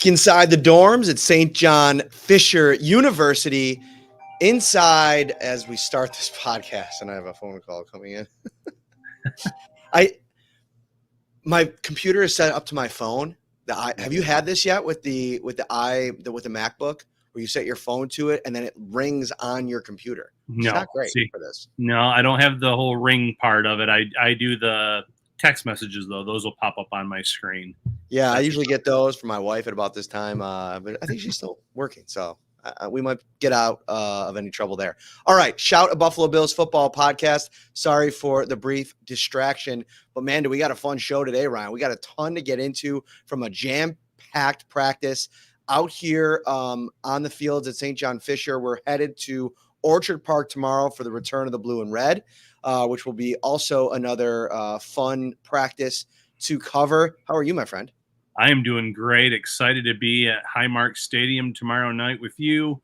Back inside the dorms at St. John Fisher University. Inside as we start this podcast, and I have a phone call coming in. My computer is set up to my phone. Have you had this yet with the MacBook, where you set your phone to it and then it rings on your computer? It's not great for this. No, I don't have the whole ring part of it. I do the text messages though; those will pop up on my screen. Yeah, I usually get those from my wife at about this time, but I think she's still working, so we might get out of any trouble there. All right, shout a Buffalo Bills football podcast. Sorry for the brief distraction, but man, do we got a fun show today, Ryan. We got a ton to get into from a jam-packed practice out here on the fields at St. John Fisher. We're headed to Orchard Park tomorrow for the return of the blue and red, which will be also another fun practice to cover. How are you, my friend? I am doing great. Excited to be at Highmark Stadium tomorrow night with you,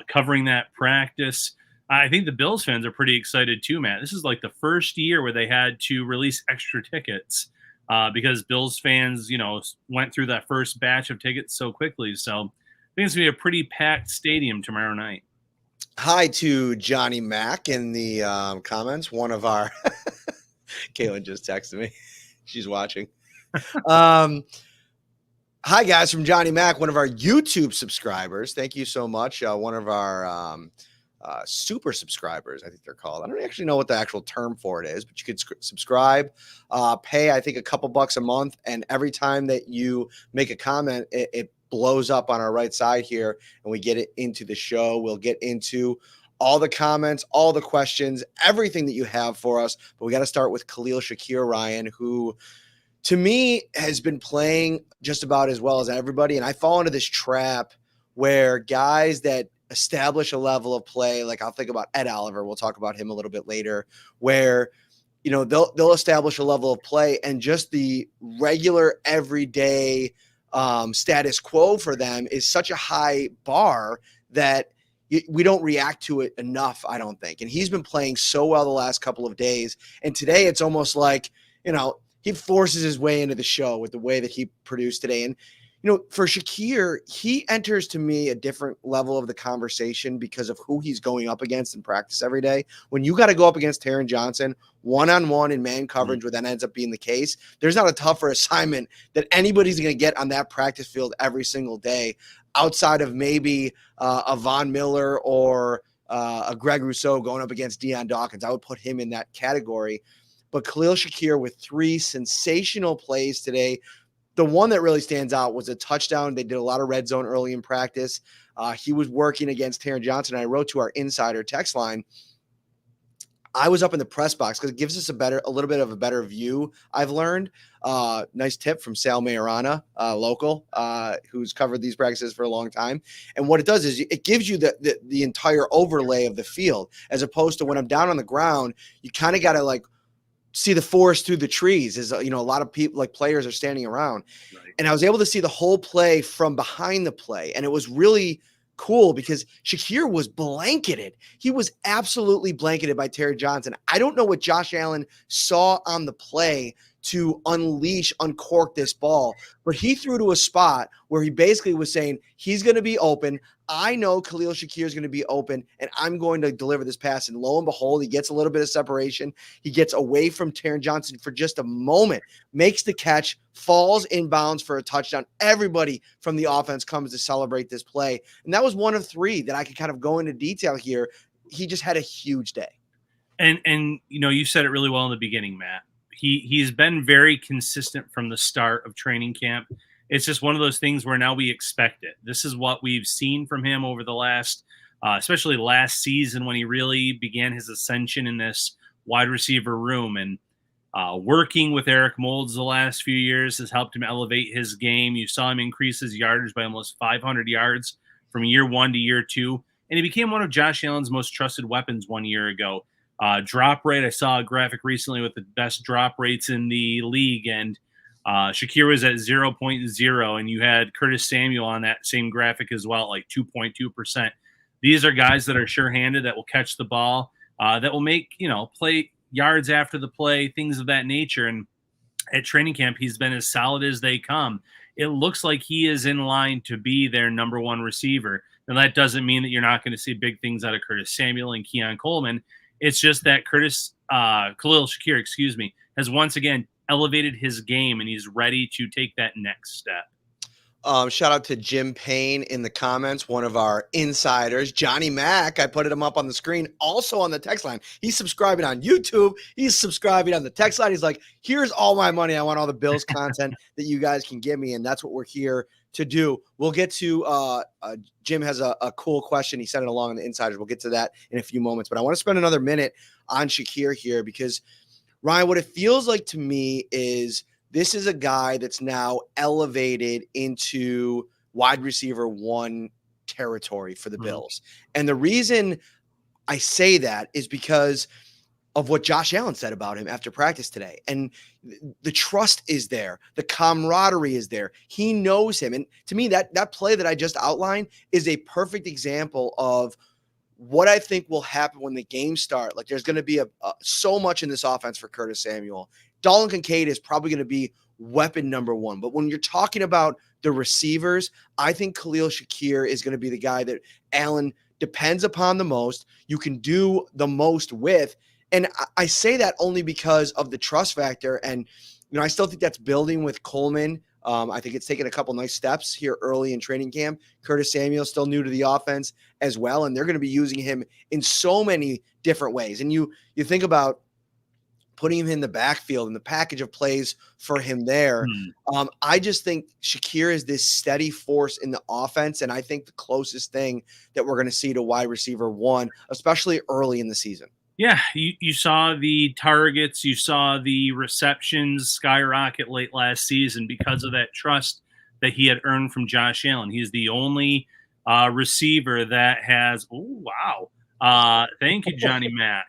covering that practice. I think the Bills fans are pretty excited too, Matt. This is like the first year where they had to release extra tickets because Bills fans, went through that first batch of tickets so quickly. So I think it's going to be a pretty packed stadium tomorrow night. Hi to Johnny Mack in the comments. One of our Caitlin just texted me. She's watching. Hi, guys, from Johnny Mack, one of our YouTube subscribers. Thank you so much. One of our super subscribers, I think they're called. I don't actually know what the actual term for it is, but you could subscribe, pay, I think, a couple bucks a month. And every time that you make a comment, it blows up on our right side here, and we get it into the show. We'll get into all the comments, all the questions, everything that you have for us. But we got to start with Khalil Shakir, Ryan, who – to me, has been playing just about as well as everybody. And I fall into this trap where guys that establish a level of play, like I'll think about Ed Oliver, we'll talk about him a little bit later, where, they'll establish a level of play and just the regular everyday status quo for them is such a high bar that we don't react to it enough, I don't think. And he's been playing so well the last couple of days. And today it's almost like, he forces his way into the show with the way that he produced today. And, for Shakir, he enters to me a different level of the conversation because of who he's going up against in practice every day. When you got to go up against Taron Johnson one-on-one in man coverage, where that ends up being the case, there's not a tougher assignment that anybody's going to get on that practice field every single day outside of maybe a Von Miller or a Greg Rousseau going up against Deion Dawkins. I would put him in that category. But Khalil Shakir with 3 sensational plays today. The one that really stands out was a touchdown. They did a lot of red zone early in practice. He was working against Taron Johnson. I wrote to our insider text line. I was up in the press box because it gives us a little bit of a better view, I've learned. Nice tip from Sal Majorana, local, who's covered these practices for a long time. And what it does is it gives you the entire overlay of the field, as opposed to when I'm down on the ground, you kind of got to see the forest through the trees. Is a lot of people, like players, are standing around. Right. And I was able to see the whole play from behind the play, and it was really cool because Shakir was blanketed. He was absolutely blanketed by Taron Johnson. I don't know what Josh Allen saw on the play to uncork this ball, but he threw to a spot where he basically was saying he's going to be open. I know Khalil Shakir is going to be open, and I'm going to deliver this pass. And lo and behold, he gets a little bit of separation. He gets away from Taron Johnson for just a moment, makes the catch, falls inbounds for a touchdown. Everybody from the offense comes to celebrate this play. And that was one of 3 that I could kind of go into detail here. He just had a huge day. And you said it really well in the beginning, Matt. He's been very consistent from the start of training camp. It's just one of those things where now we expect it. This is what we've seen from him over the last, especially last season, when he really began his ascension in this wide receiver room. And working with Eric Moulds the last few years has helped him elevate his game. You saw him increase his yardage by almost 500 yards from year 1 to year 2. And he became one of Josh Allen's most trusted weapons 1 year ago. Drop rate, I saw a graphic recently with the best drop rates in the league, and Shakir was at 0.0, and you had Curtis Samuel on that same graphic as well, like 2.2%. These are guys that are sure-handed, that will catch the ball, that will make, play yards after the play, things of that nature. And at training camp, he's been as solid as they come. it looks like he is in line to be their number one receiver. Now, that doesn't mean that you're not going to see big things out of Curtis Samuel and Keon Coleman. It's just that Khalil Shakir, has once again elevated his game, and he's ready to take that next step. Shout out to Jim Payne in the comments, one of our insiders. Johnny Mack, I put him up on the screen, also on the text line. He's subscribing on YouTube. He's subscribing on the text line. He's like, here's all my money. I want all the Bills content that you guys can give me, and that's what we're here to do. We'll get to Jim has a cool question. He sent it along in the insiders. We'll get to that in a few moments, but I want to spend another minute on Shakir here because, Ryan, what it feels like to me is this is a guy that's now elevated into wide receiver one territory for the Bills. And the reason I say that is because of what Josh Allen said about him after practice today. And the trust is there. The camaraderie is there. He knows him. And to me, that play that I just outlined is a perfect example of what I think will happen when the games start. Like, there's going to be so much in this offense for Curtis Samuel. Dalton Kincaid is probably going to be weapon number one. But when you're talking about the receivers, I think Khalil Shakir is going to be the guy that Allen depends upon the most. You can do the most with. And I say that only because of the trust factor. And, I still think that's building with Coleman. I think it's taken a couple nice steps here early in training camp. Curtis Samuel still new to the offense as well. And they're going to be using him in so many different ways. And you think about putting him in the backfield and the package of plays for him there. I just think Shakir is this steady force in the offense. And I think the closest thing that we're going to see to wide receiver one, especially early in the season. Yeah, you saw the targets, you saw the receptions skyrocket late last season because of that trust that he had earned from Josh Allen. He's the only receiver that has thank you, Johnny Mack.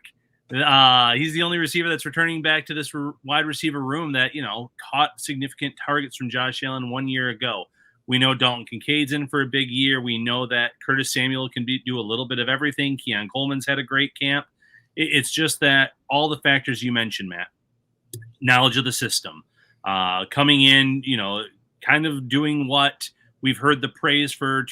He's the only receiver that's returning back to this wide receiver room that, caught significant targets from Josh Allen 1 year ago. We know Dalton Kincaid's in for a big year. We know that Curtis Samuel can do a little bit of everything. Keon Coleman's had a great camp. It's just that all the factors you mentioned, Matt, knowledge of the system, coming in, kind of doing what we've heard the praise for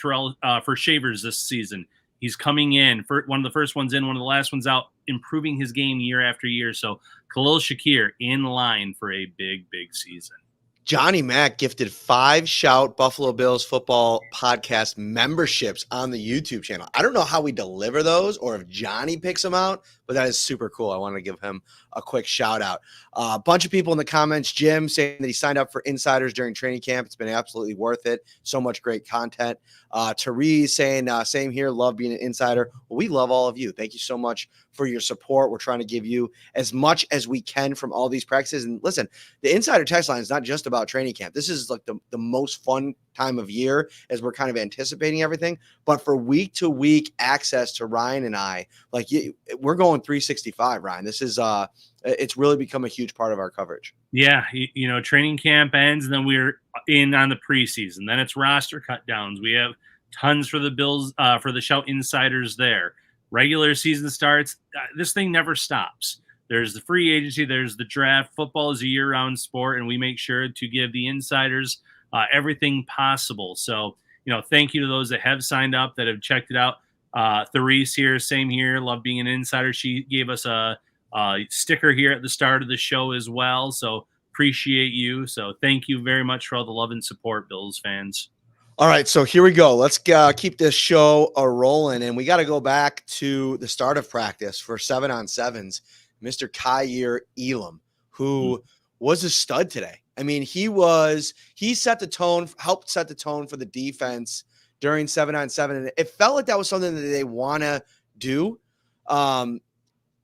for Shavers this season. He's coming in for one of the first ones in, one of the last ones out, improving his game year after year. So Khalil Shakir in line for a big, big season. Johnny Mack gifted 5 Shout Buffalo Bills football podcast memberships on the YouTube channel. I don't know how we deliver those or if Johnny picks them out, but that is super cool. I want to give him a quick shout out. A bunch of people in the comments, Jim saying that he signed up for insiders during training camp. It's been absolutely worth it. So much great content. Therese saying, same here, love being an insider. Well, we love all of you. Thank you so much for your support. We're trying to give you as much as we can from all these practices. And listen, the insider text line is not just about training camp. This is like the most fun time of year as we're kind of anticipating everything. But for week to week access to Ryan and I, we're going 365, Ryan. This is it's really become a huge part of our coverage. Yeah, training camp ends, and then we're in on the preseason. Then it's roster cut downs. We have tons for the Bills, for the Shout insiders there. Regular season starts. This thing never stops. There's the free agency. There's the draft. Football is a year-round sport, and we make sure to give the insiders everything possible. So, thank you to those that have signed up, that have checked it out. Therese here, same here. Love being an insider. She gave us a sticker here at the start of the show as well. So appreciate you. So thank you very much for all the love and support, Bills fans. All right, so here we go. Let's keep this show rolling, and we got to go back to the start of practice for 7-on-7s. Mr. Kair Elum, who was a stud today. I mean, he set the tone, helped set the tone for the defense during 7-on-7, and it felt like that was something that they want to do.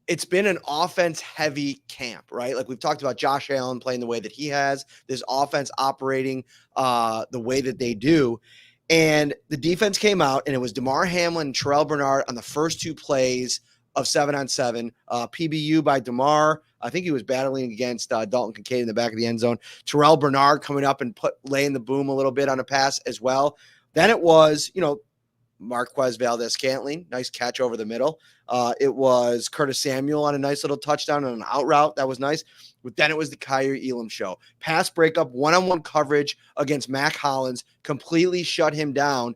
It's been an offense-heavy camp, right? Like we've talked about Josh Allen playing the way that he has, this offense operating the way that they do. And the defense came out, and it was Damar Hamlin and Terrell Bernard on the first 2 plays of 7-on-7. PBU by Damar. I think he was battling against Dalton Kincaid in the back of the end zone. Terrell Bernard coming up and laying the boom a little bit on a pass as well. Then it was, Marquez Valdez-Scantling, nice catch over the middle. It was Curtis Samuel on a nice little touchdown on an out route. That was nice. But then it was the Kair Elum show. Pass breakup, one-on-one coverage against Mac Hollins, completely shut him down,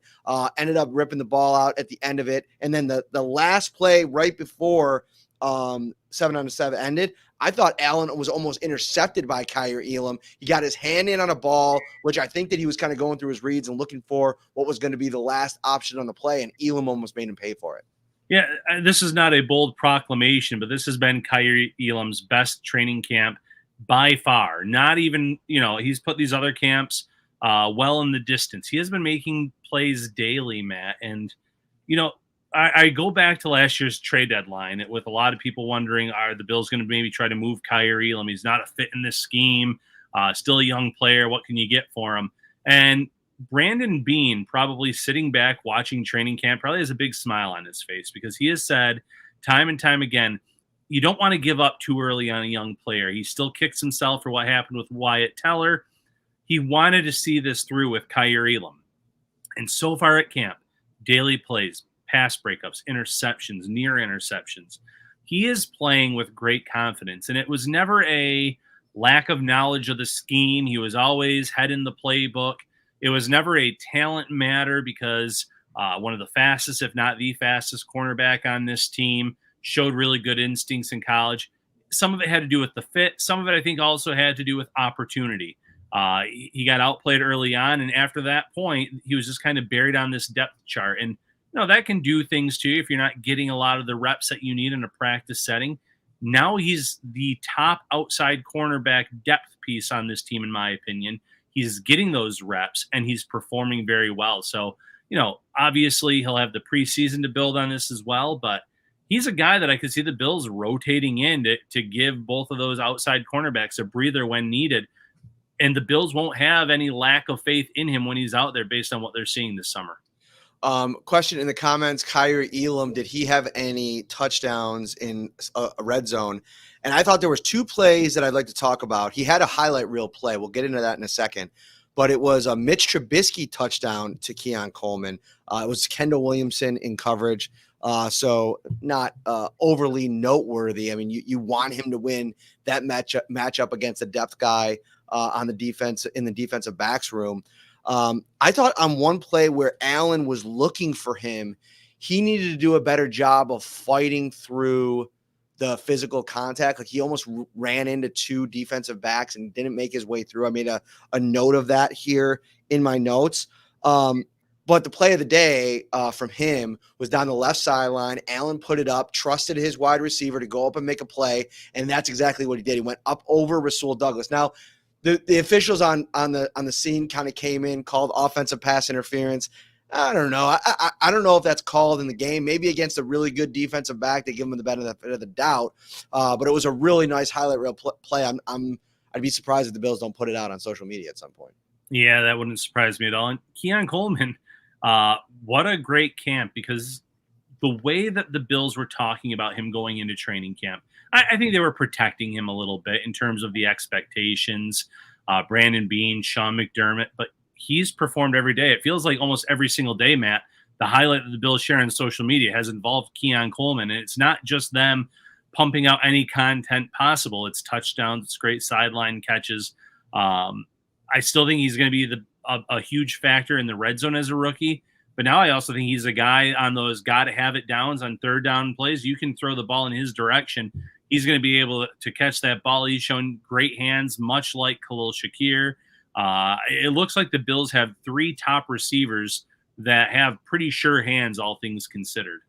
ended up ripping the ball out at the end of it. And then the last play right before 7-on-7 ended, I thought Allen was almost intercepted by Kair Elum. He got his hand in on a ball, which I think that he was kind of going through his reads and looking for what was going to be the last option on the play, and Elum almost made him pay for it. Yeah, this is not a bold proclamation, but this has been Kair Elum's best training camp by far. Not even, he's put these other camps well in the distance. He has been making plays daily, Matt. And, I go back to last year's trade deadline with a lot of people wondering, are the Bills going to maybe try to move Kair Elum? He's not a fit in this scheme, still a young player. What can you get for him? And Brandon Beane, probably sitting back watching training camp, probably has a big smile on his face because he has said time and time again, you don't want to give up too early on a young player. He still kicks himself for what happened with Wyatt Teller. He wanted to see this through with Kair Elum. And so far at camp, daily plays, pass breakups, interceptions, near interceptions. He is playing with great confidence, and it was never a lack of knowledge of the scheme. He was always head in the playbook. It was never a talent matter because one of the fastest, if not the fastest cornerback on this team, showed really good instincts in college. Some of it had to do with the fit. Some of it, I think, also had to do with opportunity. He got outplayed early on, and after that point, he was just kind of buried on this depth chart. And that can do things to you if you're not getting a lot of the reps that you need in a practice setting. Now he's the top outside cornerback depth piece on this team, in my opinion. He's getting those reps, and he's performing very well. So, obviously he'll have the preseason to build on this as well, but he's a guy that I could see the Bills rotating in to give both of those outside cornerbacks a breather when needed. And the Bills won't have any lack of faith in him when he's out there based on what they're seeing this summer. Question in the comments, Kair Elum, did he have any touchdowns in a red zone? And I thought there was two plays that I'd like to talk about. He had a highlight reel play. We'll get into that in a second. But it was a Mitch Trubisky touchdown to Keon Coleman. It was Kendall Williamson in coverage. So not overly noteworthy. I mean, you want him to win that matchup against a depth guy on the defense in the defensive backs room. I thought on one play where Allen was looking for him, he needed to do a better job of fighting through the physical contact. Like he almost ran into two defensive backs and didn't make his way through. I made a note of that here in my notes. But the play of the day from him was down the left sideline. Allen put it up, trusted his wide receiver to go up and make a play, and that's exactly what he did. He went up over Rasul Douglas. Now, the officials on the scene kind of came in, called offensive pass interference. I don't know. I don't know if that's called in the game. Maybe against a really good defensive back, they give him the benefit of the doubt. But it was a really nice highlight reel play. I'd be surprised if the Bills don't put it out on social media at some point. Yeah, that wouldn't surprise me at all. And Keon Coleman, what a great camp, because the way that the Bills were talking about him going into training camp, I think they were protecting him a little bit in terms of the expectations. Brandon Beane, Sean McDermott, but he's performed every day. It feels like almost every single day, Matt, the highlight that the Bills share on social media has involved Keon Coleman. And it's not just them pumping out any content possible. It's touchdowns, it's great sideline catches. I still think he's going to be a huge factor in the red zone as a rookie. But now I also think he's a guy on those got-to-have-it downs on third down plays. You can throw the ball in his direction. He's going to be able to catch that ball. He's shown great hands, much like Khalil Shakir. It looks like the Bills have three top receivers that have pretty sure hands, all things considered.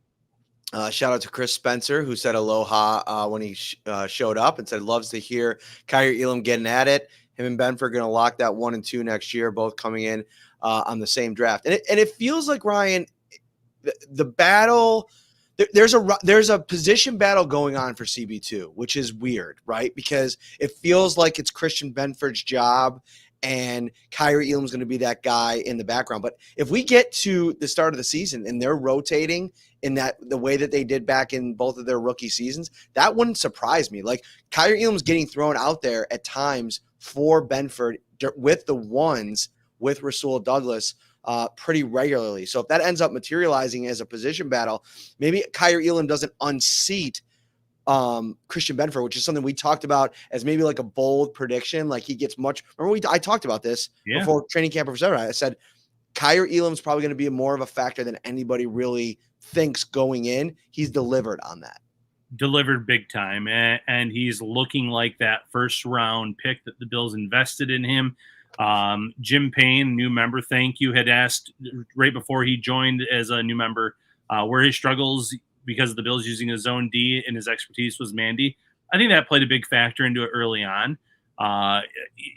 Shout out to Chris Spencer, who said aloha when he showed up and said loves to hear Kair Elum getting at it. Him and Benford are going to lock that 1 and 2 next year, both coming in on the same draft. And it feels like, Ryan, the battle – there's a position battle going on for CB2, which is weird, right? Because it feels like it's Christian Benford's job and Kair Elum is going to be that guy in the background. But if we get to the start of the season and they're rotating in the way that they did back in both of their rookie seasons, that wouldn't surprise me. Like Kair Elum's getting thrown out there at times for Benford with the ones with Rasul Douglas pretty regularly. So if that ends up materializing as a position battle, maybe Kair Elum doesn't unseat Christian Benford, which is something we talked about as maybe like a bold prediction. Like he gets much. Remember, I talked about this before training camp for Saturday. I said Kair Elam's probably going to be more of a factor than anybody really thinks going in. He's delivered on that. Delivered big time, and he's looking like that first round pick that the Bills invested in him. Jim Payne, new member, thank you, had asked right before he joined as a new member where his struggles because of the Bills using his zone D and his expertise was Mandy. I think that played a big factor into it early on.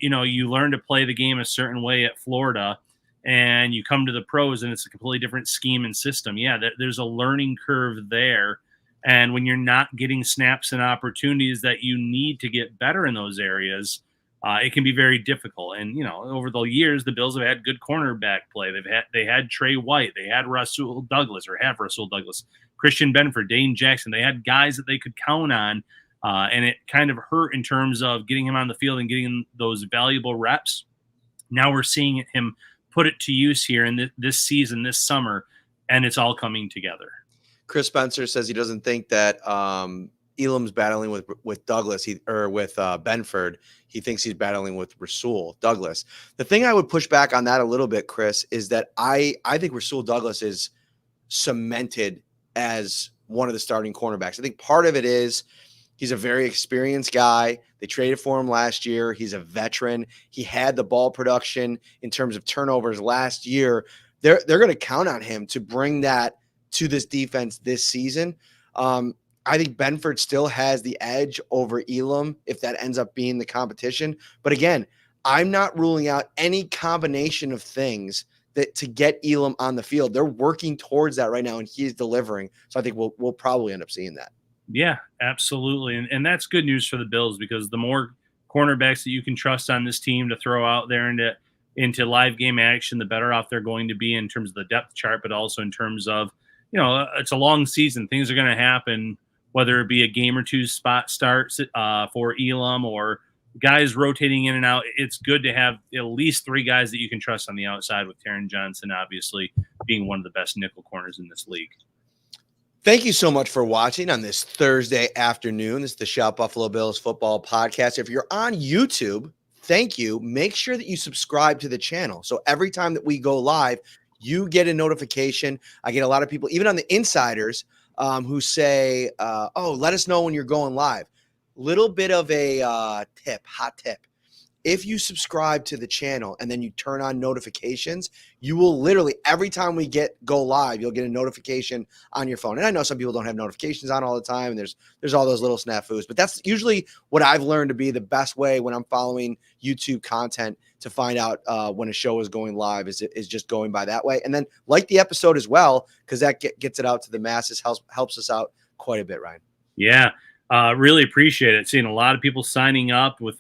You learn to play the game a certain way at Florida, and you come to the pros and it's a completely different scheme and system. Yeah, there's a learning curve there. And when you're not getting snaps and opportunities that you need to get better in those areas, it can be very difficult. And, over the years, the Bills have had good cornerback play. They had Trey White. They had Rasul Douglas, Christian Benford, Dane Jackson. They had guys that they could count on. And it kind of hurt in terms of getting him on the field and getting those valuable reps. Now we're seeing him put it to use here in this season, this summer, and it's all coming together. Chris Spencer says he doesn't think that Elam's battling with Douglas with Benford. He thinks he's battling with Rasul Douglas. The thing I would push back on that a little bit, Chris, is that I think Rasul Douglas is cemented as one of the starting cornerbacks. I think part of it is he's a very experienced guy. They traded for him last year. He's a veteran. He had the ball production in terms of turnovers last year. They're going to count on him to bring that to this defense this season. I think Benford still has the edge over Elam if that ends up being the competition. But again, I'm not ruling out any combination of things that to get Elam on the field. They're working towards that right now, and he's delivering. So I think we'll probably end up seeing that. Yeah, absolutely. And that's good news for the Bills because the more cornerbacks that you can trust on this team to throw out there into live game action, the better off they're going to be in terms of the depth chart, but also in terms of, it's a long season. Things are going to happen, whether it be a game or two spot starts for Elam or guys rotating in and out. It's good to have at least three guys that you can trust on the outside, with Taron Johnson obviously being one of the best nickel corners in this league. Thank you so much for watching on this Thursday afternoon. This is the Shout Buffalo Bills football podcast. If you're on YouTube, thank you. Make sure that you subscribe to the channel. So every time that we go live, you get a notification. I get a lot of people, even on the insiders, who say, let us know when you're going live. Little bit of a hot tip. If you subscribe to the channel and then you turn on notifications, you will literally, every time we go live, you'll get a notification on your phone. And I know some people don't have notifications on all the time, and there's all those little snafus, but that's usually what I've learned to be the best way when I'm following YouTube content to find out when a show is going live is just going by that way. And then like the episode as well, because that gets it out to the masses, helps us out quite a bit, Ryan. Yeah. Really appreciate it. Seeing a lot of people signing up with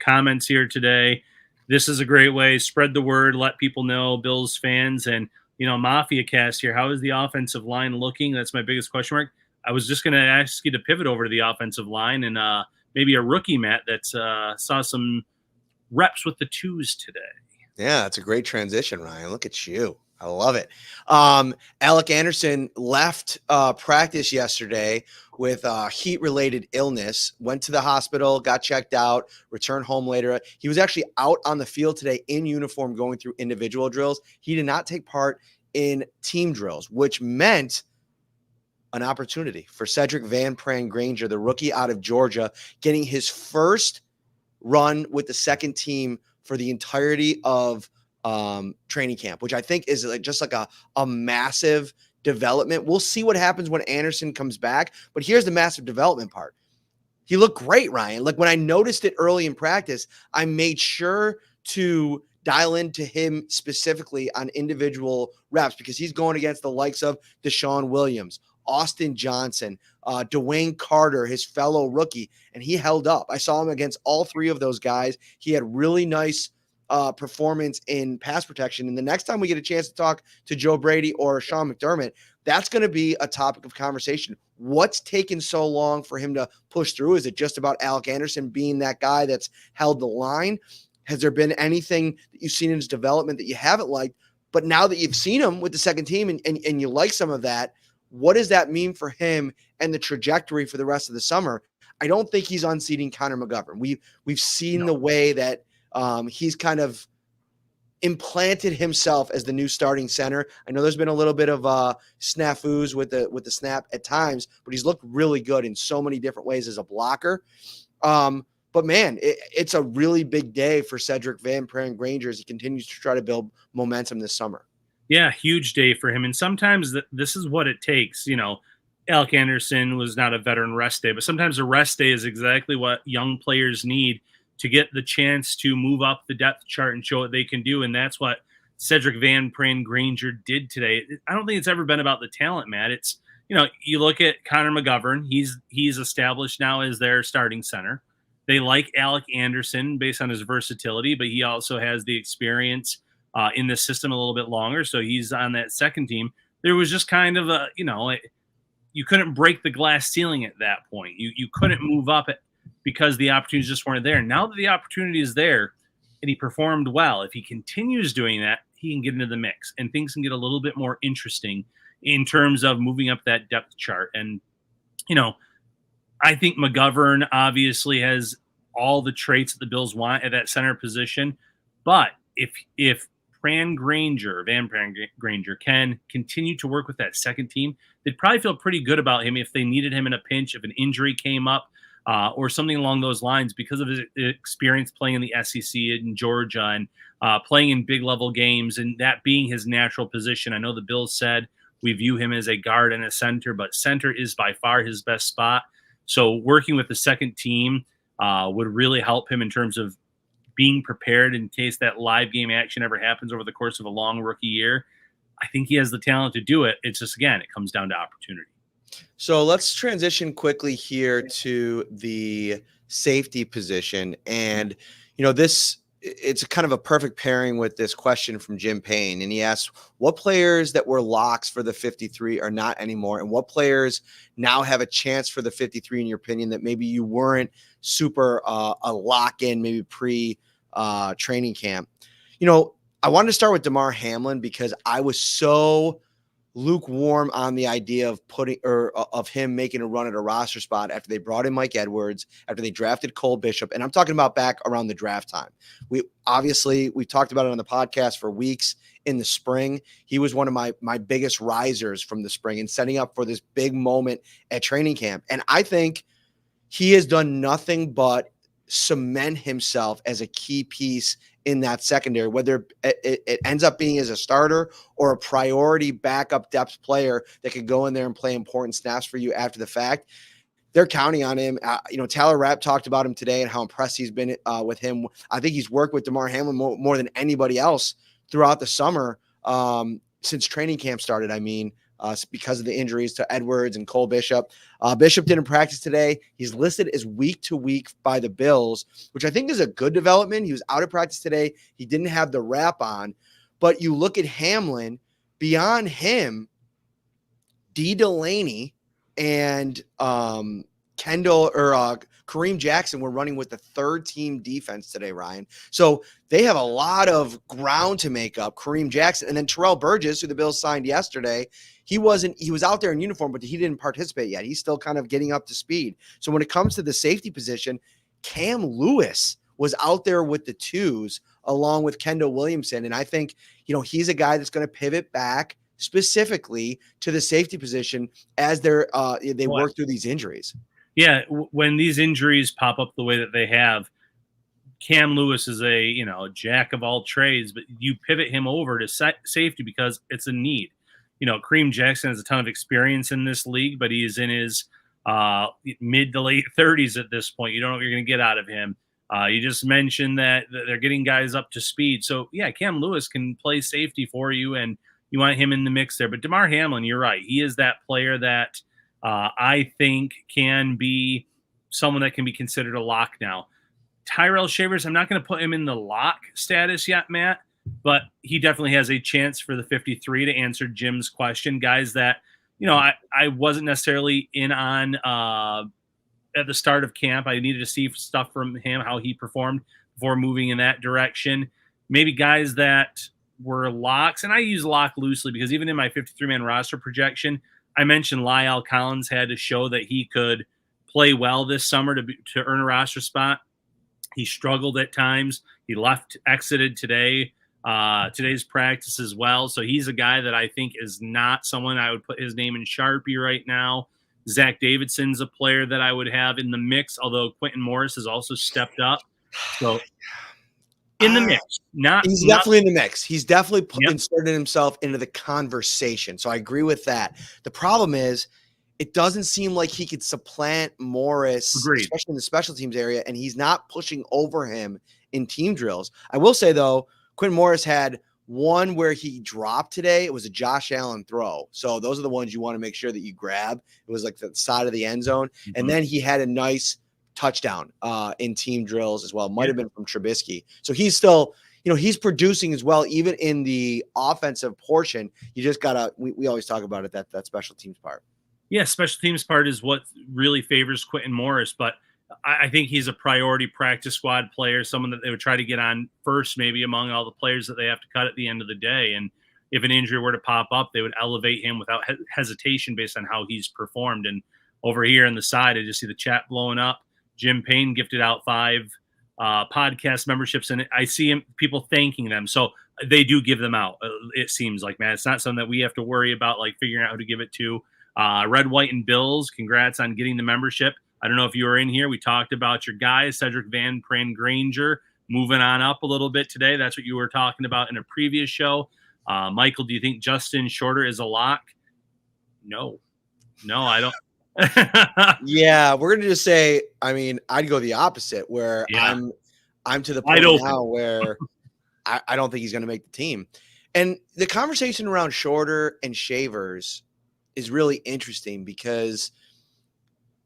comments here today. This is a great way. Spread the word. Let people know, Bills fans. And, Mafia Cast here. How is the offensive line looking? That's my biggest question mark. I was just going to ask you to pivot over to the offensive line and maybe a rookie, Matt, that saw some reps with the twos today. Yeah, that's a great transition, Ryan. Look at you. I love it. Alec Anderson left practice yesterday with heat-related illness, went to the hospital, got checked out, returned home later. He was actually out on the field today in uniform going through individual drills. He did not take part in team drills, which meant an opportunity for Cedric Van Pran Granger, the rookie out of Georgia, getting his first run with the second team for the entirety of training camp, which I think is just like a massive development. We'll see what happens when Anderson comes back, but here's the massive development part. He looked great, Ryan. Like when I noticed it early in practice, I made sure to dial into him specifically on individual reps because he's going against the likes of Deshaun Williams, Austin Johnson, Dwayne Carter, his fellow rookie, and he held up. I saw him against all three of those guys. He had really nice performance in pass protection. And the next time we get a chance to talk to Joe Brady or Sean McDermott, that's going to be a topic of conversation. What's taken so long for him to push through? Is it just about Alec Anderson being that guy that's held the line? Has there been anything that you've seen in his development that you haven't liked? But now that you've seen him with the second team and you like some of that, what does that mean for him and the trajectory for the rest of the summer? I don't think he's unseating Connor McGovern. We've seen the way that he's kind of implanted himself as the new starting center. I know there's been a little bit of snafus with the snap at times, but he's looked really good in so many different ways as a blocker. But man, it's a really big day for Cedric Van Pran Granger as he continues to try to build momentum this summer. Yeah, huge day for him. And sometimes this is what it takes. Alec Anderson was not a veteran rest day, but sometimes a rest day is exactly what young players need to get the chance to move up the depth chart and show what they can do. And that's what Cedric Van Pran Granger did today. I don't think it's ever been about the talent, Matt. It's, you look at Connor McGovern, he's established now as their starting center. They like Alec Anderson based on his versatility, but he also has the experience in the system a little bit longer. So he's on that second team. There was just kind of you couldn't break the glass ceiling at that point. You couldn't move up because the opportunities just weren't there. Now that the opportunity is there and he performed well, if he continues doing that, he can get into the mix and things can get a little bit more interesting in terms of moving up that depth chart. And, I think McGovern obviously has all the traits that the Bills want at that center position. But if Van Pran Granger can continue to work with that second team, they'd probably feel pretty good about him if they needed him in a pinch, if an injury came up or something along those lines, because of his experience playing in the SEC in Georgia and playing in big level games and that being his natural position. I know the Bills said we view him as a guard and a center, but center is by far his best spot. So working with the second team would really help him in terms of being prepared in case that live game action ever happens over the course of a long rookie year. I think he has the talent to do it. It's just, again, it comes down to opportunity. So let's transition quickly here to the safety position. And, it's kind of a perfect pairing with this question from Jim Payne. And he asked, what players that were locks for the 53 are not anymore? And what players now have a chance for the 53, in your opinion, that maybe you weren't super a lock in, maybe training camp? I wanted to start with Damar Hamlin because I was so lukewarm on the idea of him making a run at a roster spot after they brought in Mike Edwards, after they drafted Cole Bishop. And I'm talking about back around the draft time. We talked about it on the podcast for weeks in the spring. He was one of my biggest risers from the spring and setting up for this big moment at training camp. And I think he has done nothing but cement himself as a key piece in that secondary, whether it ends up being as a starter or a priority backup depth player that could go in there and play important snaps for you after the fact. They're counting on him. Tyler Rapp talked about him today and how impressed he's been with him. I think he's worked with Damar Hamlin more than anybody else throughout the summer since training camp started. Because of the injuries to Edwards and Cole Bishop. Bishop didn't practice today. He's listed as week to week by the Bills, which I think is a good development. He was out of practice today. He didn't have the wrap on. But you look at Hamlin, beyond him, D. Delaney and Kendall or Kareem Jackson were running with the third team defense today, Ryan. So they have a lot of ground to make up. Kareem Jackson and then Terrell Burgess, who the Bills signed yesterday, he was out there in uniform, but he didn't participate yet. He's still kind of getting up to speed. So when it comes to the safety position, Cam Lewis was out there with the twos along with Kendall Williamson. And I think, he's a guy that's going to pivot back specifically to the safety position as they work through these injuries. Yeah, when these injuries pop up the way that they have, Cam Lewis is a jack of all trades, but you pivot him over to safety because it's a need. Kareem Jackson has a ton of experience in this league, but he is in his mid to late 30s at this point. You don't know what you're going to get out of him. You just mentioned that they're getting guys up to speed. So, yeah, Cam Lewis can play safety for you, and you want him in the mix there. But Damar Hamlin, you're right. He is that player that I think can be someone that can be considered a lock now. Tyrell Shavers, I'm not going to put him in the lock status yet, Matt, but he definitely has a chance for the 53 to answer Jim's question. Guys that, I wasn't necessarily in on at the start of camp. I needed to see stuff from him, how he performed before moving in that direction. Maybe guys that were locks, and I use lock loosely because even in my 53-man roster projection, I mentioned Lyle Collins had to show that he could play well this summer to earn a roster spot. He struggled at times. He exited today's practice as well. So he's a guy that I think is not someone I would put his name in Sharpie right now. Zach Davidson's a player that I would have in the mix, although Quentin Morris has also stepped up. So in the mix, he's definitely in the mix. He's definitely inserted himself into the conversation. So I agree with that. The problem is, it doesn't seem like he could supplant Morris, especially in the special teams area, and he's not pushing over him in team drills. I will say, though, Quentin Morris had one where he dropped today. It was a Josh Allen throw. So those are the ones you want to make sure that you grab. It was like the side of the end zone. Mm-hmm. And then he had a nice touchdown in team drills as well. Might have been from Trubisky. So he's still, he's producing as well, even in the offensive portion. You just got to, we always talk about it, that special teams part. Yeah, special teams part is what really favors Quentin Morris, but I think he's a priority practice squad player, someone that they would try to get on first, maybe among all the players that they have to cut at the end of the day. And if an injury were to pop up, they would elevate him without hesitation based on how he's performed. And over here on the side, I just see the chat blowing up. Jim Payne gifted out 5 podcast memberships, and I see people thanking them. So they do give them out, it seems like, man. It's not something that we have to worry about, like figuring out who to give it to. Red, White, and Bills, congrats on getting the membership. I don't know if you were in here. We talked about your guys, Cedric Van Pran Granger, moving on up a little bit today. That's what you were talking about in a previous show. Michael, do you think Justin Shorter is a lock? No, I don't. Yeah, we're going to just say, I'd go the opposite, where I'm to the point now where I don't think he's going to make the team. And the conversation around Shorter and Shavers is really interesting because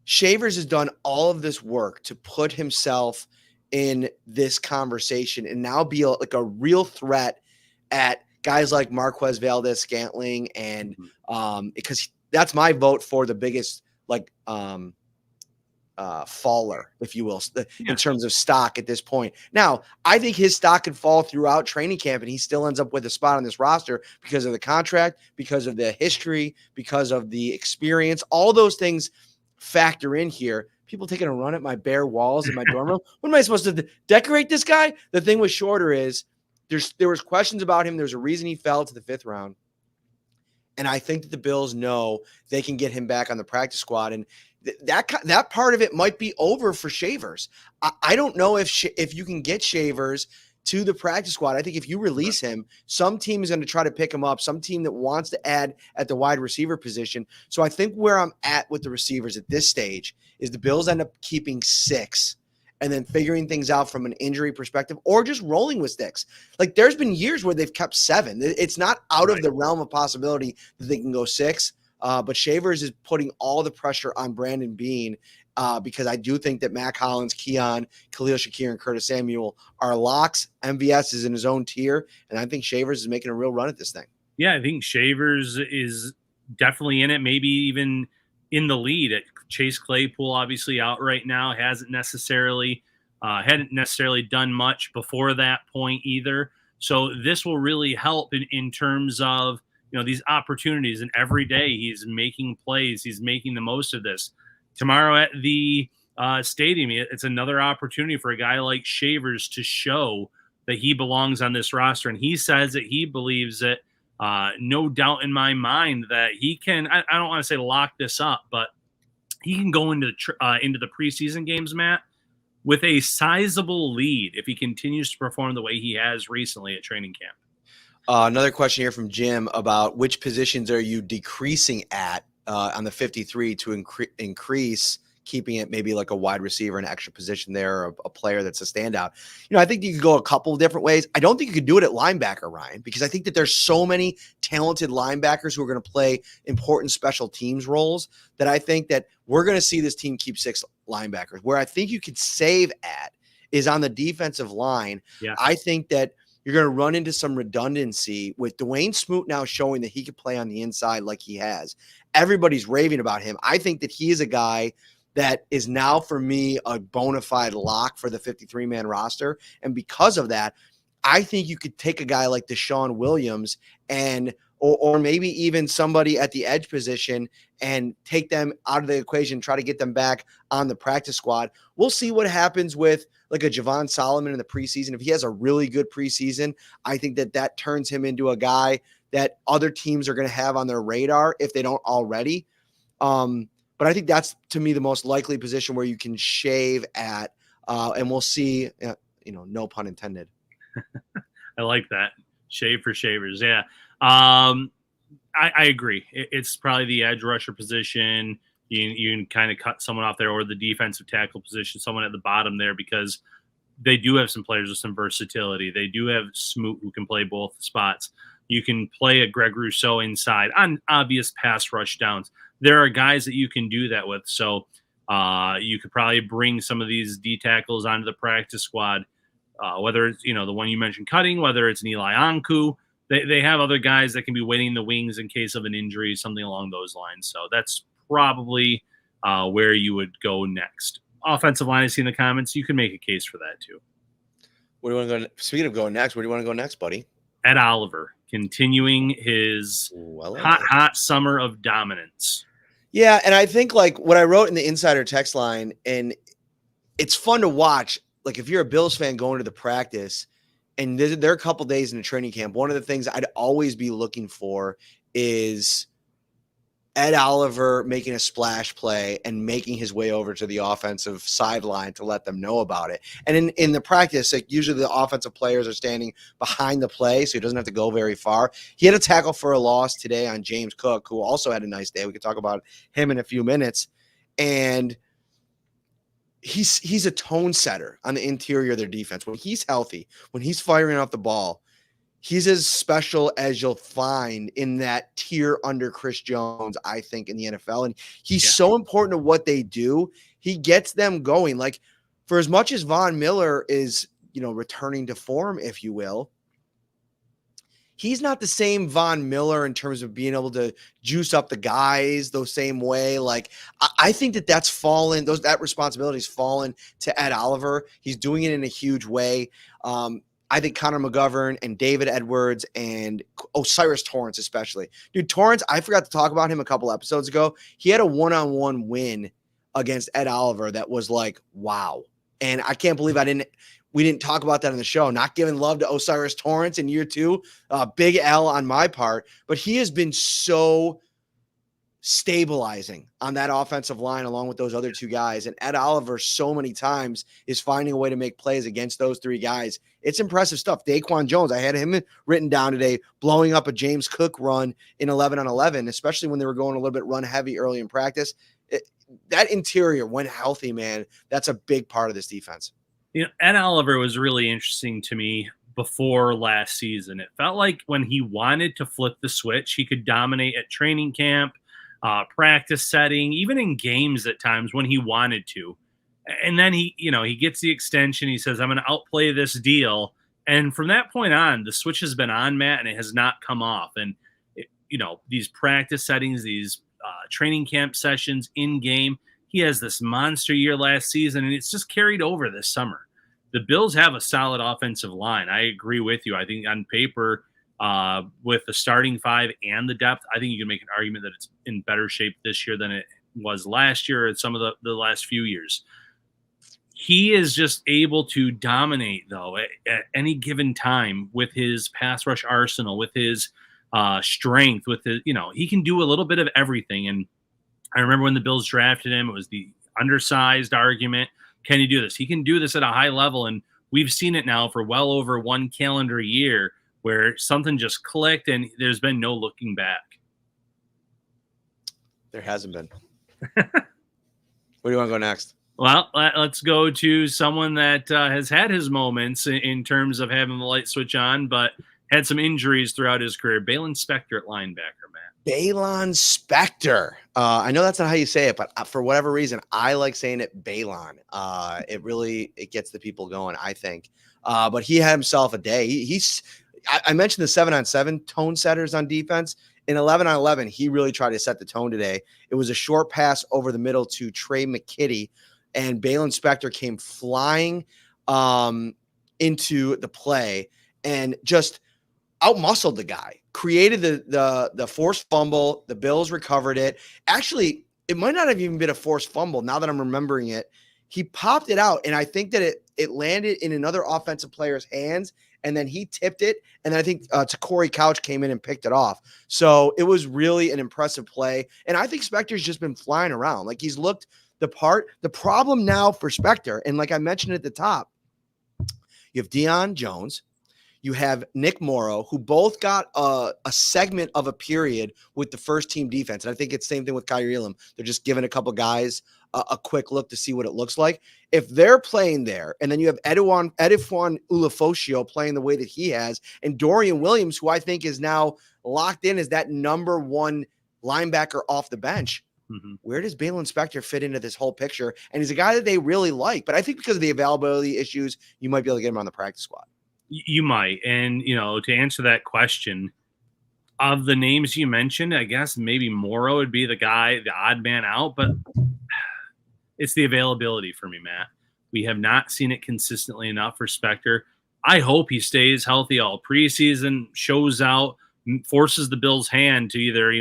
Shavers has done all of this work to put himself in this conversation and now be like a real threat at guys like Marquez Valdez-Scantling. And because that's my vote for the biggest faller, if you will, in terms of stock at this point. Now, I think his stock could fall throughout training camp, and he still ends up with a spot on this roster because of the contract, because of the history, because of the experience. All those things factor in here. People taking a run at my bare walls in my dorm room. What am I supposed to decorate this guy? The thing with Shorter is there was questions about him. There's a reason he fell to the 5th round. And I think that the Bills know they can get him back on the practice squad. And that part of it might be over for Shavers. I don't know if you can get Shavers to the practice squad. I think if you release him, some team is going to try to pick him up, some team that wants to add at the wide receiver position. So I think where I'm at with the receivers at this stage is the Bills end up keeping 6 and then figuring things out from an injury perspective, or just rolling with 6. Like, there's been years where they've kept 7. It's not out of the realm of possibility that they can go 6. But Shavers is putting all the pressure on Brandon Beane because I do think that Mac Hollins, Keon, Khalil Shakir, and Curtis Samuel are locks. MVS is in his own tier, and I think Shavers is making a real run at this thing. Yeah, I think Shavers is definitely in it, maybe even in the lead. Chase Claypool, obviously out right now, hadn't necessarily done much before that point either. So this will really help in terms of these opportunities, and every day he's making plays. He's making the most of this. Tomorrow at the stadium, it's another opportunity for a guy like Shavers to show that he belongs on this roster. And he says that he believes it. No doubt in my mind that he can, I don't want to say lock this up, but he can go into the preseason games, Matt, with a sizable lead if he continues to perform the way he has recently at training camp. Another question here from Jim about which positions are you decreasing at on the 53 to increase, keeping it maybe like a wide receiver, an extra position there, or a player that's a standout. I think you could go a couple of different ways. I don't think you could do it at linebacker, Ryan, because I think that there's so many talented linebackers who are going to play important special teams roles that I think that we're going to see this team keep 6 linebackers. Where I think you could save at is on the defensive line. Yeah. I think that you're going to run into some redundancy with Dwayne Smoot now showing that he could play on the inside like he has. Everybody's raving about him. I think that he is a guy that is now, for me, a bona fide lock for the 53-man roster. And because of that, I think you could take a guy like Deshaun Williams and or maybe even somebody at the edge position and take them out of the equation, try to get them back on the practice squad. We'll see what happens with like a Javon Solomon in the preseason. If he has a really good preseason, I think that turns him into a guy that other teams are going to have on their radar if they don't already. But I think that's, to me, the most likely position where you can shave at, and we'll see, no pun intended. I like that. Shave for shavers. Yeah. I agree. It's probably the edge rusher position. You can kind of cut someone off there, or the defensive tackle position, someone at the bottom there, because they do have some players with some versatility. They do have Smoot who can play both spots. You can play a Greg Rousseau inside on obvious pass rush downs. There are guys that you can do that with. So you could probably bring some of these D tackles onto the practice squad, whether it's, the one you mentioned cutting, whether it's an Eli Anku. They have other guys that can be waiting in the wings in case of an injury, something along those lines. So that's probably where you would go next. Offensive line, I see in the comments. You can make a case for that too. Where do you want to go? Speaking of going next, where do you want to go next, buddy? Ed Oliver, continuing his hot summer of dominance. Yeah, and I think like what I wrote in the insider text line, and it's fun to watch. Like if you're a Bills fan going to the practice, and there are a couple days in the training camp, one of the things I'd always be looking for is Ed Oliver making a splash play and making his way over to the offensive sideline to let them know about it. And in the practice, like usually the offensive players are standing behind the play, so he doesn't have to go very far. He had a tackle for a loss today on James Cook, who also had a nice day. We could talk about him in a few minutes. And he's a tone setter on the interior of their defense. When he's healthy, when he's firing off the ball, he's as special as you'll find in that tier under Chris Jones, I think, in the NFL. And he's so important to what they do. He gets them going. Like, for as much as Von Miller is, returning to form, if you will, he's not the same Von Miller in terms of being able to juice up the guys the same way. Like, I think that's fallen. That responsibility's fallen to Ed Oliver. He's doing it in a huge way. I think Connor McGovern and David Edwards and Osiris Torrance especially. Dude, Torrance, I forgot to talk about him a couple episodes ago. He had a one-on-one win against Ed Oliver that was like, wow. And I can't believe we didn't talk about that on the show. Not giving love to Osiris Torrance in year 2. Big L on my part. But he has been so stabilizing on that offensive line along with those other two guys. And Ed Oliver so many times is finding a way to make plays against those three guys. It's impressive stuff. Daquan Jones, I had him written down today, blowing up a James Cook run in 11-on-11, especially when they were going a little bit run heavy early in practice. That interior, when healthy, man, that's a big part of this defense. Ed Oliver was really interesting to me before last season. It felt like when he wanted to flip the switch, he could dominate at training camp, practice setting, even in games at times when he wanted to. And then he gets the extension. He says, I'm going to outplay this deal. And from that point on, the switch has been on, Matt, and it has not come off. And, these practice settings, these training camp sessions in game, he has this monster year last season, and it's just carried over this summer. The Bills have a solid offensive line. I agree with you. I think on paper, with the starting 5 and the depth, I think you can make an argument that it's in better shape this year than it was last year and some of the last few years. He is just able to dominate, though, at any given time with his pass rush arsenal, with his strength, with his, he can do a little bit of everything. And I remember when the Bills drafted him, it was the undersized argument. Can he do this? He can do this at a high level. And we've seen it now for well over one calendar year where something just clicked and there's been no looking back. There hasn't been. Where do you want to go next? Well, let's go to someone that has had his moments in terms of having the light switch on, but had some injuries throughout his career. Balin Spector at linebacker, Matt. Balin Spector. I know that's not how you say it, but for whatever reason, I like saying it Balin. It gets the people going, I think. But he had himself a day. I mentioned the 7-on-7 tone setters on defense. In 11-on-11, he really tried to set the tone today. It was a short pass over the middle to Trey McKitty, and Balin Spector came flying into the play and just outmuscled the guy, created the forced fumble. The Bills recovered it. Actually, it might not have even been a forced fumble. Now that I'm remembering it, he popped it out, and I think that it landed in another offensive player's hands, and then he tipped it, and then I think Corey Couch came in and picked it off. So it was really an impressive play, and I think Spector's just been flying around. Like, he's looked the part. The problem now for Spector, and like I mentioned at the top, you have Deion Jones, you have Nick Morrow, who both got a segment of a period with the first team defense. And I think it's the same thing with Kair Elum. They're just giving a couple guys a quick look to see what it looks like. If they're playing there, and then you have Edifwan Ulofoshio playing the way that he has, and Dorian Williams, who I think is now locked in as that number one linebacker off the bench, where does Balin Spector fit into this whole picture? And he's a guy that they really like. But I think because of the availability issues, you might be able to get him on the practice squad. You might. And, to answer that question, of the names you mentioned, I guess maybe Morrow would be the guy, the odd man out, but it's the availability for me, Matt. We have not seen it consistently enough for Spector. I hope he stays healthy all preseason, shows out, forces the Bills' hand to either,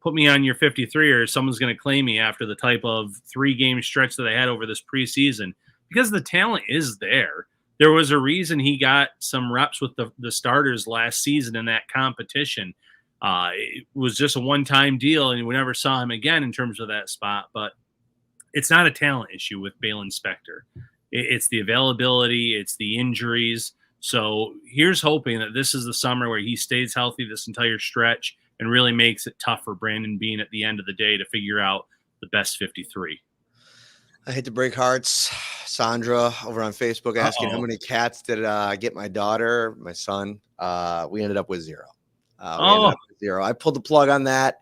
put me on your 53 or someone's going to claim me after the type of 3-game stretch that I had over this preseason, because the talent is there. There was a reason he got some reps with the starters last season in that competition. It was just a one-time deal, and we never saw him again in terms of that spot. But it's not a talent issue with Balin Spector. It's the availability. It's the injuries. So here's hoping that this is the summer where he stays healthy this entire stretch and really makes it tough for Brandon Beane at the end of the day to figure out the best 53. I hate to break hearts. Sandra over on Facebook asking how many cats did I get my daughter, my son. We ended up with 0. I pulled the plug on that.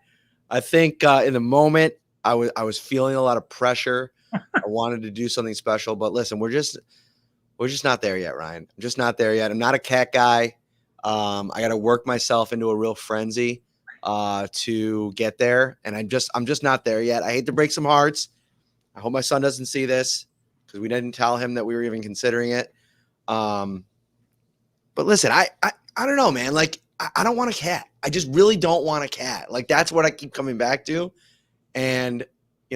I think in the moment I was feeling a lot of pressure. I wanted to do something special, but listen, we're just not there yet, Ryan. I'm just not there yet. I'm not a cat guy. I got to work myself into a real frenzy to get there, and I'm just not there yet. I hate to break some hearts. I hope my son doesn't see this because we didn't tell him that we were even considering it. But listen, I don't know, man. Like, I don't want a cat. I just really don't want a cat. Like, that's what I keep coming back to. And,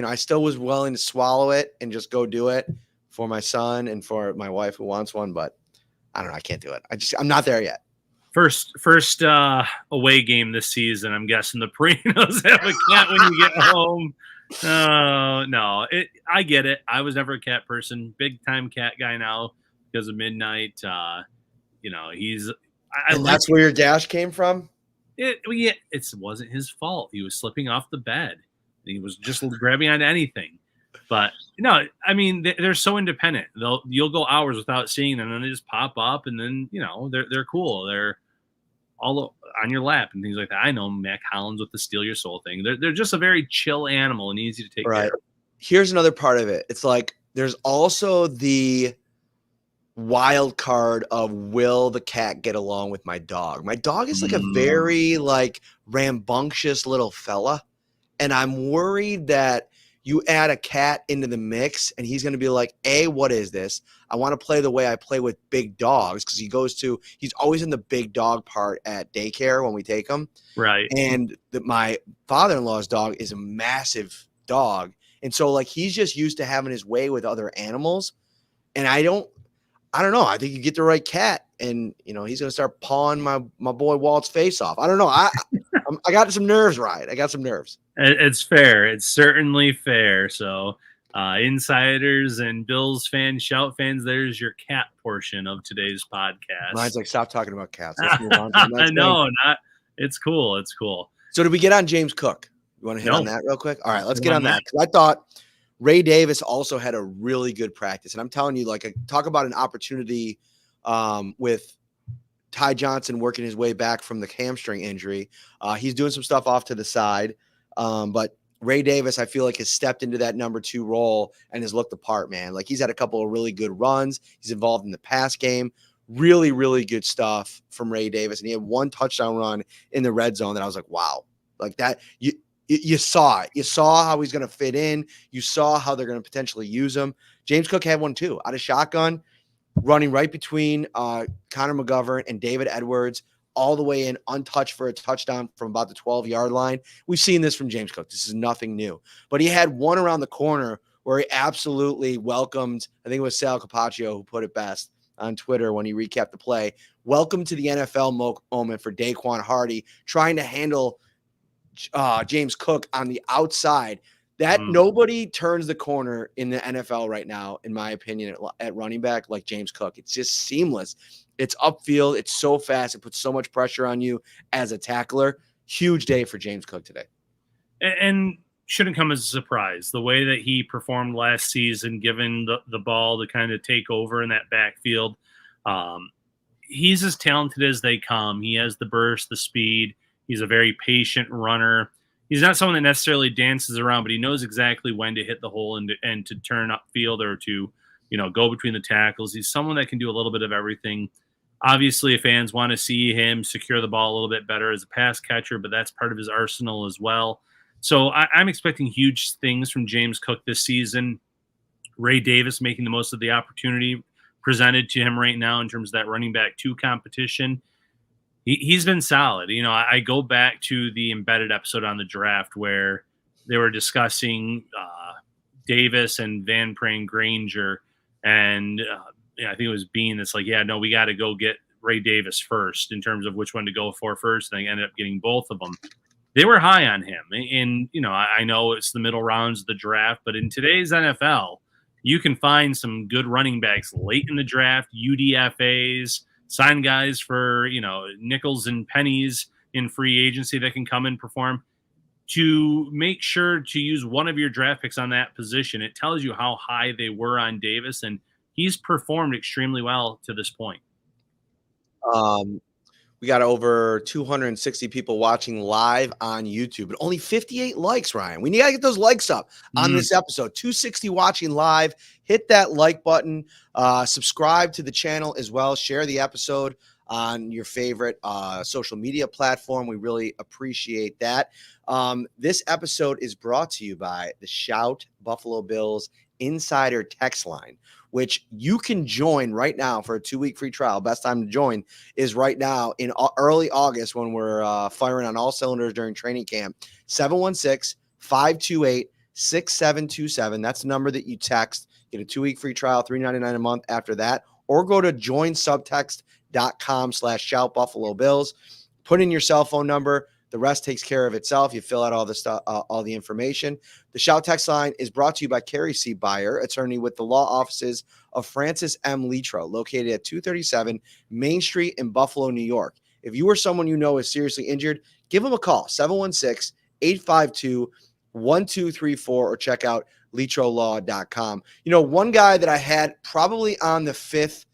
I still was willing to swallow it and just go do it for my son and for my wife who wants one. But I don't know. I can't do it. I'm not there yet. First away game this season. I'm guessing the Parrinos have a cat when you get home. No, I get it. I was never a cat person. Big time cat guy now because of midnight. That's where your gash came from? It wasn't his fault. He was slipping off the bed. He was just grabbing onto anything. But I mean, they're so independent. You'll go hours without seeing them, and they just pop up, and then they're cool. They're all on your lap and things like that. I know Mac Hollins with the steal your soul thing. They're just a very chill animal and easy to take care of. Here's another part of it. It's like there's also the wild card of, will the cat get along with my dog? My dog is like a very rambunctious little fella, and I'm worried that you add a cat into the mix and he's going to be like, what is this? I want to play the way I play with big dogs, because he's always in the big dog part at daycare when we take him. Right. And my father-in-law's dog is a massive dog. And so like, he's just used to having his way with other animals. And I don't know. I think you get the right cat and, he's going to start pawing my boy Walt's face off. I don't know. I got some nerves, right? I got some nerves. It's fair. It's certainly fair. So insiders and Bills fans, shout fans, there's your cat portion of today's podcast. Mine's like, stop talking about cats. Let's move on to the next No, not. It's cool. It's cool. So did we get on James Cook? You want to hit on that real quick? All right, let's get on that. Because I thought Ray Davis also had a really good practice. And I'm telling you, talk about an opportunity with Ty Johnson working his way back from the hamstring injury. He's doing some stuff off to the side. But Ray Davis, I feel like, has stepped into that number 2 role and has looked the part, man. Like, he's had a couple of really good runs. He's involved in the pass game. Really, really good stuff from Ray Davis. And he had 1 touchdown run in the red zone that I was like, wow. Like that, you saw it. You saw how he's going to fit in. You saw how they're going to potentially use him. James Cook had one too, out of shotgun. running right between Connor McGovern and David Edwards, all the way in, untouched for a touchdown from about the 12-yard line. We've seen this from James Cook. This is nothing new. But he had one around the corner where he absolutely welcomed, I think it was Sal Capaccio who put it best on Twitter when he recapped the play. Welcome to the NFL moment for Daquan Hardy, trying to handle James Cook on the outside. That nobody turns the corner in the NFL right now, in my opinion, at running back like James Cook. It's just seamless. It's upfield. It's so fast. It puts so much pressure on you as a tackler. Huge day for James Cook today. And shouldn't come as a surprise. The way that he performed last season, given the ball to kind of take over in that backfield, he's as talented as they come. He has the burst, the speed. He's a very patient runner. He's not someone that necessarily dances around, but he knows exactly when to hit the hole and to turn upfield or to, go between the tackles. He's someone that can do a little bit of everything. Obviously, if fans want to see him secure the ball a little bit better as a pass catcher, but that's part of his arsenal as well. So I'm expecting huge things from James Cook this season. Ray Davis making the most of the opportunity presented to him right now in terms of that running back 2 competition. He's been solid. I go back to the embedded episode on the draft where they were discussing Davis and Van Pran Granger. And I think it was Bean that's like, we got to go get Ray Davis first in terms of which one to go for first. And they ended up getting both of them. They were high on him. And, I know it's the middle rounds of the draft, but in today's NFL, you can find some good running backs late in the draft, UDFAs, sign guys for, nickels and pennies in free agency that can come and perform. To make sure to use one of your draft picks on that position, it tells you how high they were on Davis, and he's performed extremely well to this point. We got over 260 people watching live on YouTube, but only 58 likes, Ryan. We got to get those likes up on this episode. 260 watching live. Hit that like button. Subscribe to the channel as well. Share the episode on your favorite social media platform. We really appreciate that. This episode is brought to you by the Shout Buffalo Bills Insider Text Line, which you can join right now for a 2-week free trial. Best time to join is right now in early August when we're firing on all cylinders during training camp. 716-528-6727. That's the number that you text. Get a 2-week free trial, $3.99 a month after that. Or go to joinsubtext.com/shoutbuffalobills. Put in your cell phone number. The rest takes care of itself. You fill out all the stuff, all the information. The Shout Text Line is brought to you by Carrie C. Byer, attorney with the law offices of Francis M. Litro, located at 237 Main Street in Buffalo, New York. If you or someone you know is seriously injured, give them a call, 716-852-1234, or check out litrolaw.com. One guy that I had probably on the 5th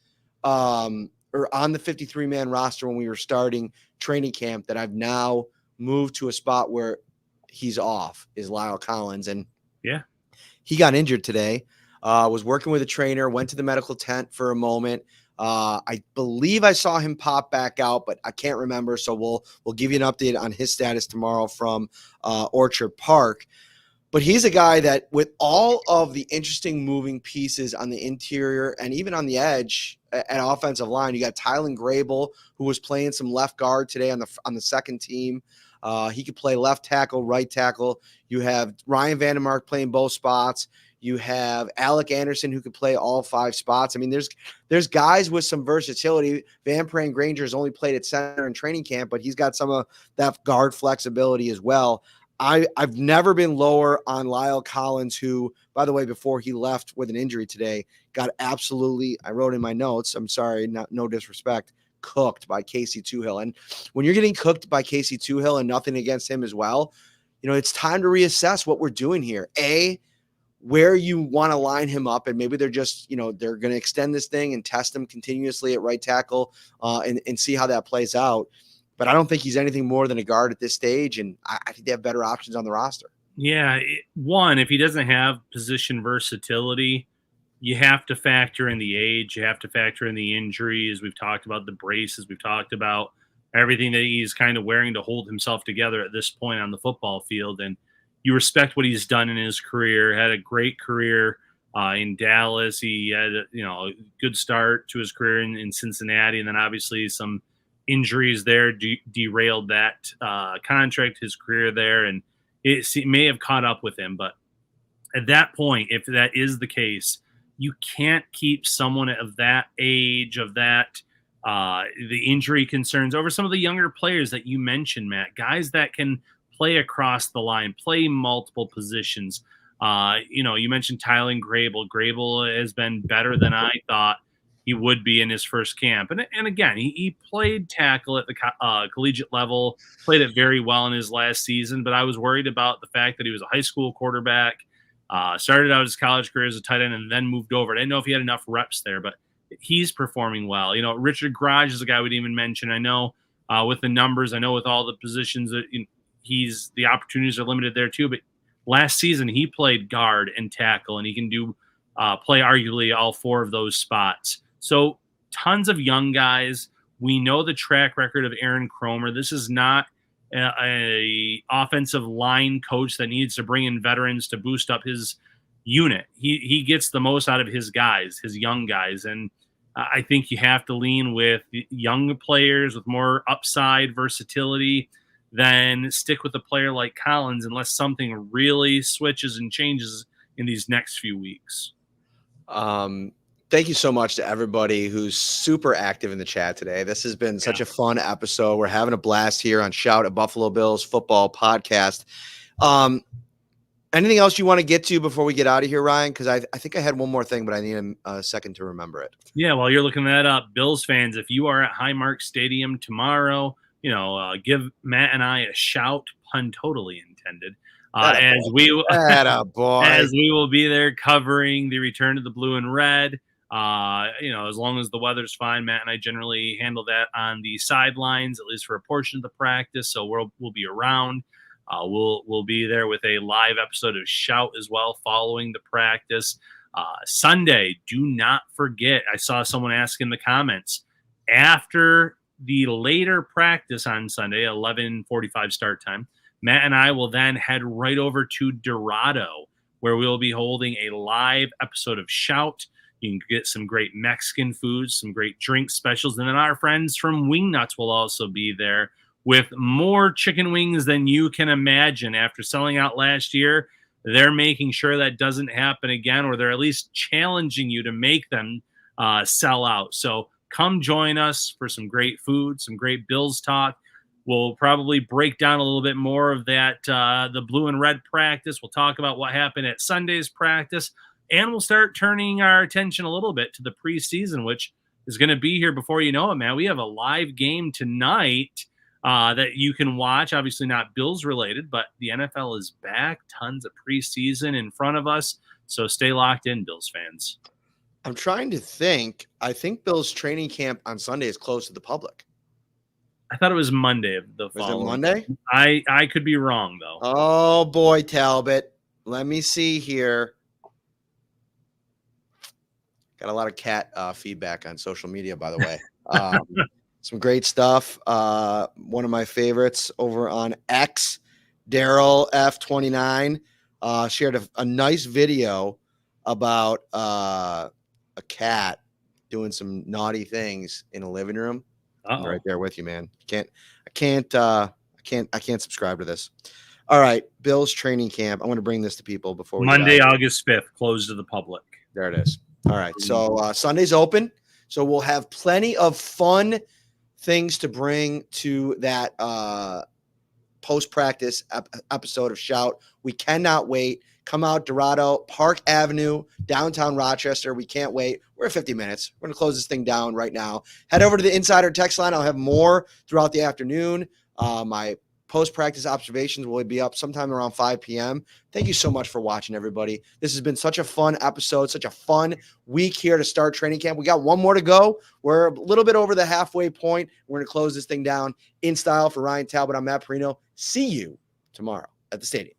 or on the 53-man roster when we were starting training camp that I've now moved to a spot where he's off is Lyle Collins. And he got injured today, was working with a trainer, went to the medical tent for a moment. I believe I saw him pop back out, but I can't remember. So we'll give you an update on his status tomorrow from Orchard Park. But he's a guy that, with all of the interesting moving pieces on the interior and even on the edge at offensive line, you got Tylen Grable, who was playing some left guard today on the second team. He could play left tackle, right tackle. You have Ryan Vandermark playing both spots. You have Alec Anderson, who could play all 5 spots. I mean, there's guys with some versatility. Van Pran Granger has only played at center in training camp, but he's got some of that guard flexibility as well. I've never been lower on Lyle Collins, who, by the way, before he left with an injury today, got absolutely, I wrote in my notes, I'm sorry, no disrespect, cooked by Casey Toohill. And when you're getting cooked by Casey Toohill, and nothing against him as well, it's time to reassess what we're doing here. Where you want to line him up, and maybe they're just, they're going to extend this thing and test him continuously at right tackle and see how that plays out. But I don't think he's anything more than a guard at this stage, and I think they have better options on the roster. Yeah, if he doesn't have position versatility, you have to factor in the age. You have to factor in the injuries. We've talked about the braces. We've talked about everything that he's kind of wearing to hold himself together at this point on the football field. And you respect what he's done in his career, had a great career In Dallas, he had a good start to his career in Cincinnati, and then obviously some injuries there derailed that contract, his career there, and it may have caught up with him. But at that point, if that is the case, you can't keep someone of that age, of that the injury concerns over some of the younger players that you mentioned, Matt, guys that can play across the line, play multiple positions. You mentioned Tylen Grable. Grable has been better than I thought he would be in his first camp. And again, he played tackle at the collegiate level, played it very well in his last season, but I was worried about the fact that he was a high school quarterback, started out his college career as a tight end, and then moved over. I didn't know if he had enough reps there, but he's performing well. Richard Garage is a guy we didn't even mention. I know with the numbers, I know with all the positions that the opportunities are limited there too, but last season he played guard and tackle, and he can play arguably all four of those spots. So tons of young guys. We know the track record of Aaron Cromer. This is not a offensive line coach that needs to bring in veterans to boost up his unit. He gets the most out of his guys, his young guys. And I think you have to lean with young players with more upside versatility than stick with a player like Collins unless something really switches and changes in these next few weeks. Thank you so much to everybody who's super active in the chat today. This has been such a fun episode. We're having a blast here on Shout at Buffalo Bills Football Podcast. Anything else you want to get to before we get out of here, Ryan? Because I think I had one more thing, but I need a second to remember it. Yeah, while you're looking that up, Bills fans, if you are at Highmark Stadium tomorrow, give Matt and I a shout, pun totally intended, as we will be there covering the return of the blue and red. As long as the weather's fine, Matt and I generally handle that on the sidelines, at least for a portion of the practice. So we'll be around. We'll be there with a live episode of Shout as well following the practice. Sunday, do not forget. I saw someone ask in the comments after the later practice on Sunday, 11:45 start time. Matt and I will then head right over to Dorado, where we'll be holding a live episode of Shout. You can get some great Mexican foods, some great drink specials, and then our friends from Wingnuts will also be there with more chicken wings than you can imagine. After selling out last year, they're making sure that doesn't happen again, or they're at least challenging you to make them sell out. So come join us for some great food, some great Bills talk. We'll probably break down a little bit more of that, the blue and red practice. We'll talk about what happened at Sunday's practice, and we'll start turning our attention a little bit to the preseason, which is going to be here before you know it, man. We have a live game tonight that you can watch. Obviously not Bills related, but the NFL is back. Tons of preseason in front of us. So stay locked in, Bills fans. I'm trying to think. I think Bills training camp on Sunday is closed to the public. I thought it was Monday of the following. Was it Monday? I could be wrong, though. Oh, boy, Talbot. Let me see here. Got a lot of cat feedback on social media, by the way. Some great stuff. One of my favorites over on X, Daryl F29, shared a nice video about a cat doing some naughty things in a living room. I'm right there with you, man. I can't subscribe to this. All right, Bills training camp. I want to bring this to people before we Monday, August 5th, closed to the public. There it is. All right, so Sunday's open. So we'll have plenty of fun things to bring to that post-practice episode of Shout. We cannot wait. Come out, Dorado, Park Avenue, downtown Rochester. We can't wait. We're at 50 minutes. We're going to close this thing down right now. Head over to the Insider text line. I'll have more throughout the afternoon. My post-practice observations will be up sometime around 5 p.m. Thank you so much for watching, everybody. This has been such a fun episode, such a fun week here to start training camp. We got one more to go. We're a little bit over the halfway point. We're going to close this thing down in style. For Ryan Talbot, I'm Matt Parrino. See you tomorrow at the stadium.